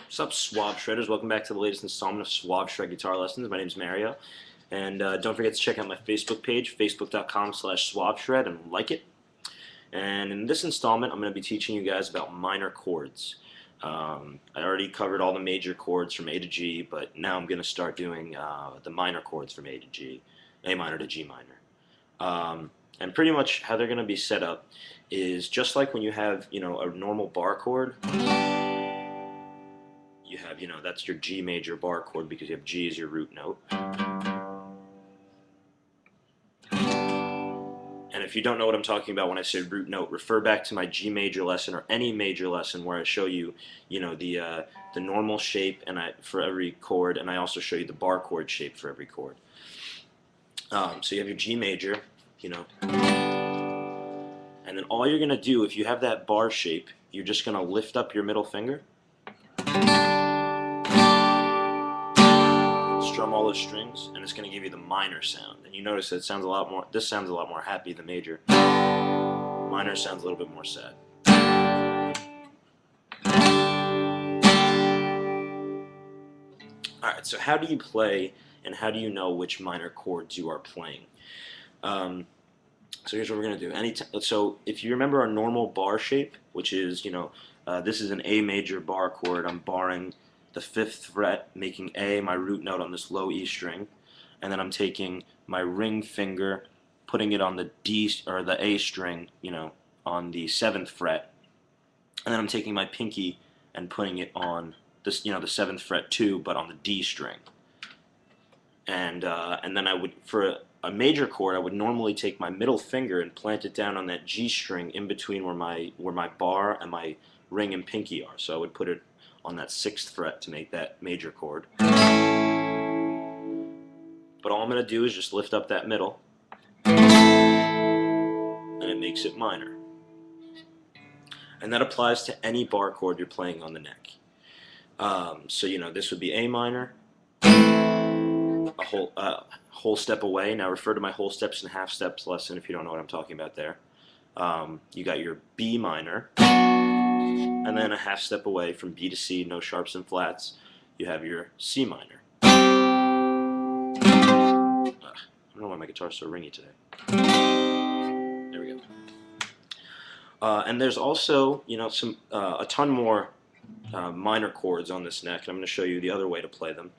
What's up, Suave Shredders? Welcome back to the latest installment of Suave Shred Guitar Lessons. My name is Mario, and don't forget to check out my Facebook page, facebook.com/SuaveShred, and like it. And in this installment, I'm going to be teaching you guys about minor chords. I already covered all the major chords from A to G, but now I'm going to start doing the minor chords from A to G, A minor to G minor. And pretty much how they're going to be set up is just like when you have, a normal bar chord. You have, that's your G major bar chord because you have G as your root note. And if you don't know what I'm talking about when I say root note, refer back to my G major lesson or any major lesson where I show you, the normal shape for every chord, and I also show you the bar chord shape for every chord. So you have your G major, and then all you're going to do, if you have that bar shape, you're just going to lift up your middle finger, strum all those strings, and it's going to give you the minor sound. And you notice that it sounds a lot more, this sounds a lot more happy than major. Minor sounds a little bit more sad. Alright, so how do you play and how do you know which minor chords you are playing? So here's what we're going to do. So if you remember our normal bar shape, which is, this is an A major bar chord. I'm barring the 5th fret, making A my root note on this low E string, and then I'm taking my ring finger, putting it on the D or the A string, on the 7th fret, and then I'm taking my pinky and putting it on this, the 7th fret too, but on the D string. And then I would, for a major chord, I would normally take my middle finger and plant it down on that G string in between where my bar and my ring and pinky are. So I would put it on that 6th fret to make that major chord. But all I'm going to do is just lift up that middle, and it makes it minor. And that applies to any bar chord you're playing on the neck. So this would be A minor, a whole step away. Now refer to my whole steps and half steps lesson if you don't know what I'm talking about there. You got your B minor, and then a half step away from B to C, no sharps and flats, you have your C minor. I don't know why my guitar's so ringy today. There we go. And there's also, a ton more minor chords on this neck, and I'm going to show you the other way to play them.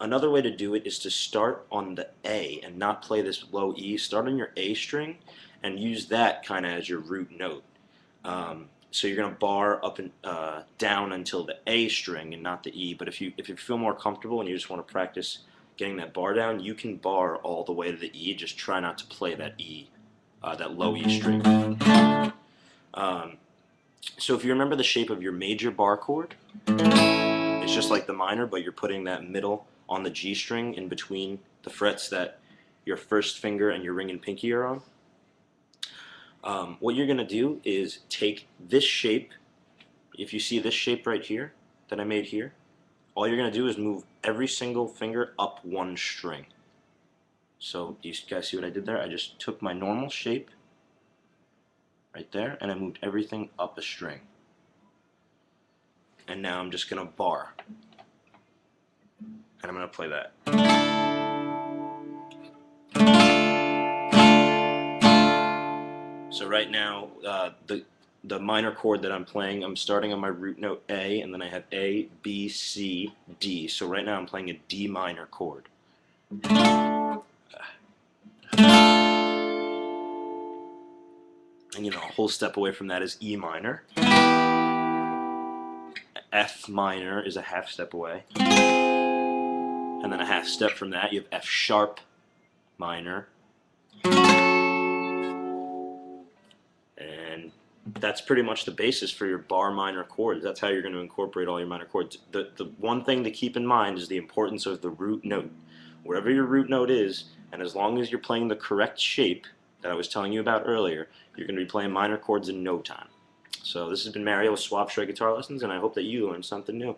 Another way to do it is to start on the A and not play this low E. Start on your A string and use that kind of as your root note. So you're going to bar up and down until the A string and not the E. But if you feel more comfortable and you just want to practice getting that bar down, you can bar all the way to the E. Just try not to play that E, that low E string. So if you remember the shape of your major bar chord, it's just like the minor, but you're putting that middle on the G string in between the frets that your first finger and your ring and pinky are on. What you're going to do is take this shape. If you see this shape right here that I made here, all you're going to do is move every single finger up one string. So do you guys see what I did there? I just took my normal shape right there and I moved everything up a string. And now I'm just going to bar. And I'm going to play that. So right now, the minor chord that I'm playing, I'm starting on my root note A, and then I have A, B, C, D. So right now I'm playing a D minor chord. And a whole step away from that is E minor. F minor is a half step away. And then a half step from that, you have F sharp minor. And that's pretty much the basis for your bar minor chords. That's how you're going to incorporate all your minor chords. The one thing to keep in mind is the importance of the root note. Wherever your root note is, and as long as you're playing the correct shape that I was telling you about earlier, you're going to be playing minor chords in no time. So this has been Mario with SuaveShred Guitar Lessons, and I hope that you learned something new.